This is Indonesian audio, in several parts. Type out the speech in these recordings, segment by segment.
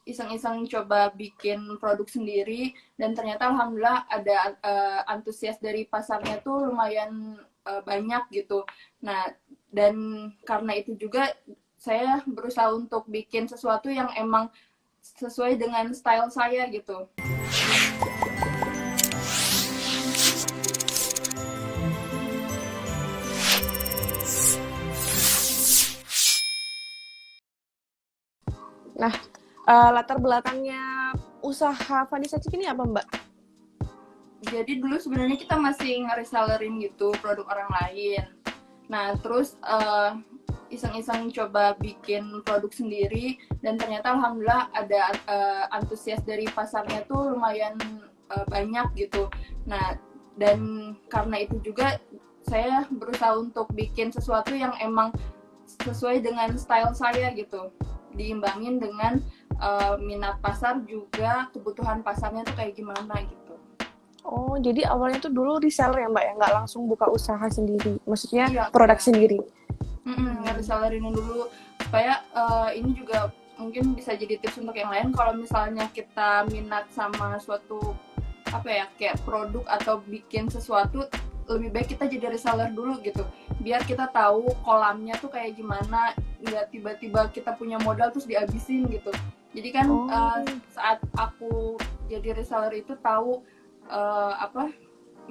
iseng-iseng coba bikin produk sendiri dan ternyata alhamdulillah ada antusias dari pasarnya tuh lumayan banyak gitu. Nah, dan karena itu juga saya berusaha untuk bikin sesuatu yang emang sesuai dengan style saya gitu. Nah, latar belakangnya usaha Vanessa Chick ini apa, Mbak? Jadi dulu sebenarnya kita masih nge-resellerin gitu produk orang lain. Nah, terus iseng-iseng coba bikin produk sendiri dan ternyata alhamdulillah ada antusias dari pasarnya tuh lumayan banyak gitu. Nah, dan karena itu juga saya berusaha untuk bikin sesuatu yang emang sesuai dengan style saya gitu. Diimbangin dengan minat pasar juga kebutuhan pasarnya tuh kayak gimana gitu. Oh, jadi awalnya tuh dulu reseller ya, Mbak, ya? Nggak langsung buka usaha sendiri. Maksudnya Iya, produk sendiri. nge-resellerin dulu supaya ini juga mungkin bisa jadi tips untuk yang lain. Kalau misalnya kita minat sama suatu apa ya kayak produk atau bikin sesuatu, lebih baik kita jadi reseller dulu gitu, biar kita tahu kolamnya tuh kayak gimana, nggak tiba-tiba kita punya modal terus dihabisin gitu. Jadi kan saat aku jadi reseller itu tahu apa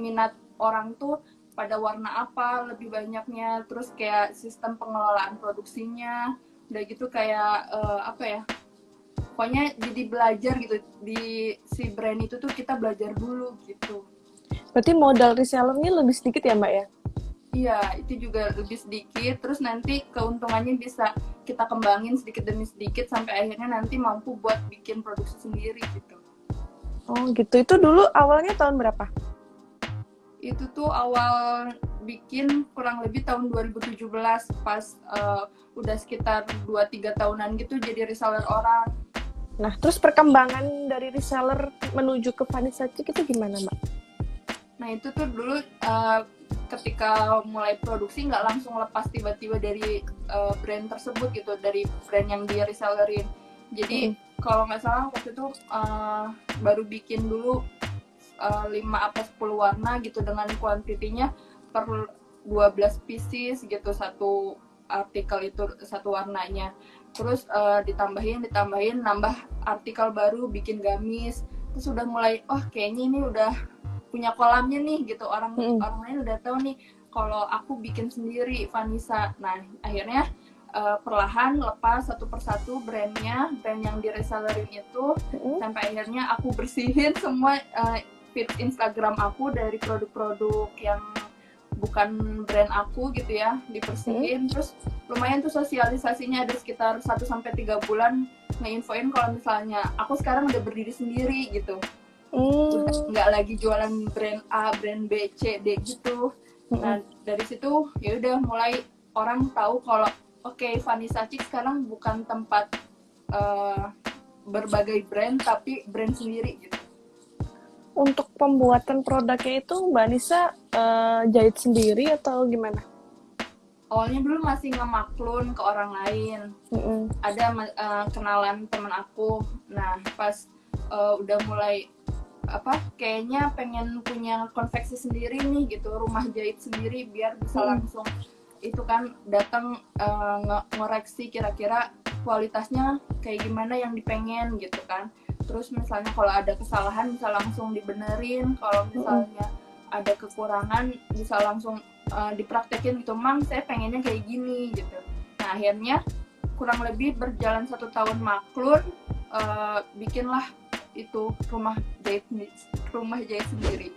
minat orang tuh pada warna apa lebih banyaknya, terus kayak sistem pengelolaan produksinya, udah gitu kayak apa ya, pokoknya jadi belajar gitu di si brand itu tuh, kita belajar dulu gitu. Berarti modal resellernya lebih sedikit ya, Mbak, ya? Iya, itu juga lebih sedikit, terus nanti keuntungannya bisa kita kembangin sedikit demi sedikit sampai akhirnya nanti mampu buat bikin produksi sendiri gitu. Oh gitu, itu dulu awalnya tahun berapa? Itu tuh awal bikin kurang lebih tahun 2017 pas udah sekitar 2-3 tahunan gitu jadi reseller orang. Nah, terus perkembangan dari reseller menuju ke Vanessa Chick itu gimana, Mbak? Nah itu tuh dulu ketika mulai produksi nggak langsung lepas tiba-tiba dari brand tersebut gitu, dari brand yang dia resellerin. Jadi kalau nggak salah waktu itu baru bikin dulu 5 apa 10 warna gitu dengan kuantitinya per 12 pieces gitu satu artikel itu satu warnanya. Terus ditambahin nambah artikel baru, bikin gamis. Terus udah mulai kayaknya ini udah punya kolamnya nih gitu, orang lain udah tahu nih kalau aku bikin sendiri Vanessa. Nah akhirnya perlahan lepas satu persatu brand yang diresellerin itu sampai akhirnya aku bersihin semua feed Instagram aku dari produk-produk yang bukan brand aku gitu ya, dibersihin. Terus lumayan tuh sosialisasinya ada sekitar 1-3 bulan ngeinfoin kalau misalnya aku sekarang udah berdiri sendiri gitu. Udah nggak lagi jualan brand A, brand B, C, D gitu. Nah dari situ ya udah mulai orang tahu kalau Vanessa Chick sekarang bukan tempat berbagai brand tapi brand sendiri gitu. Untuk pembuatan produknya itu Mbak Nisa jahit sendiri atau gimana? Awalnya dulu masih ngemaklun ke orang lain. Ada kenalan teman aku. Nah pas udah mulai kayaknya pengen punya konveksi sendiri nih gitu, rumah jahit sendiri biar bisa langsung itu kan datang ngoreksi kira-kira kualitasnya kayak gimana yang dipengen gitu kan. Terus misalnya kalau ada kesalahan bisa langsung dibenerin, kalau misalnya ada kekurangan bisa langsung dipraktekin gitu, Mang saya pengennya kayak gini gitu. Nah akhirnya kurang lebih berjalan 1 tahun maklun, bikinlah itu rumah jahit sendiri.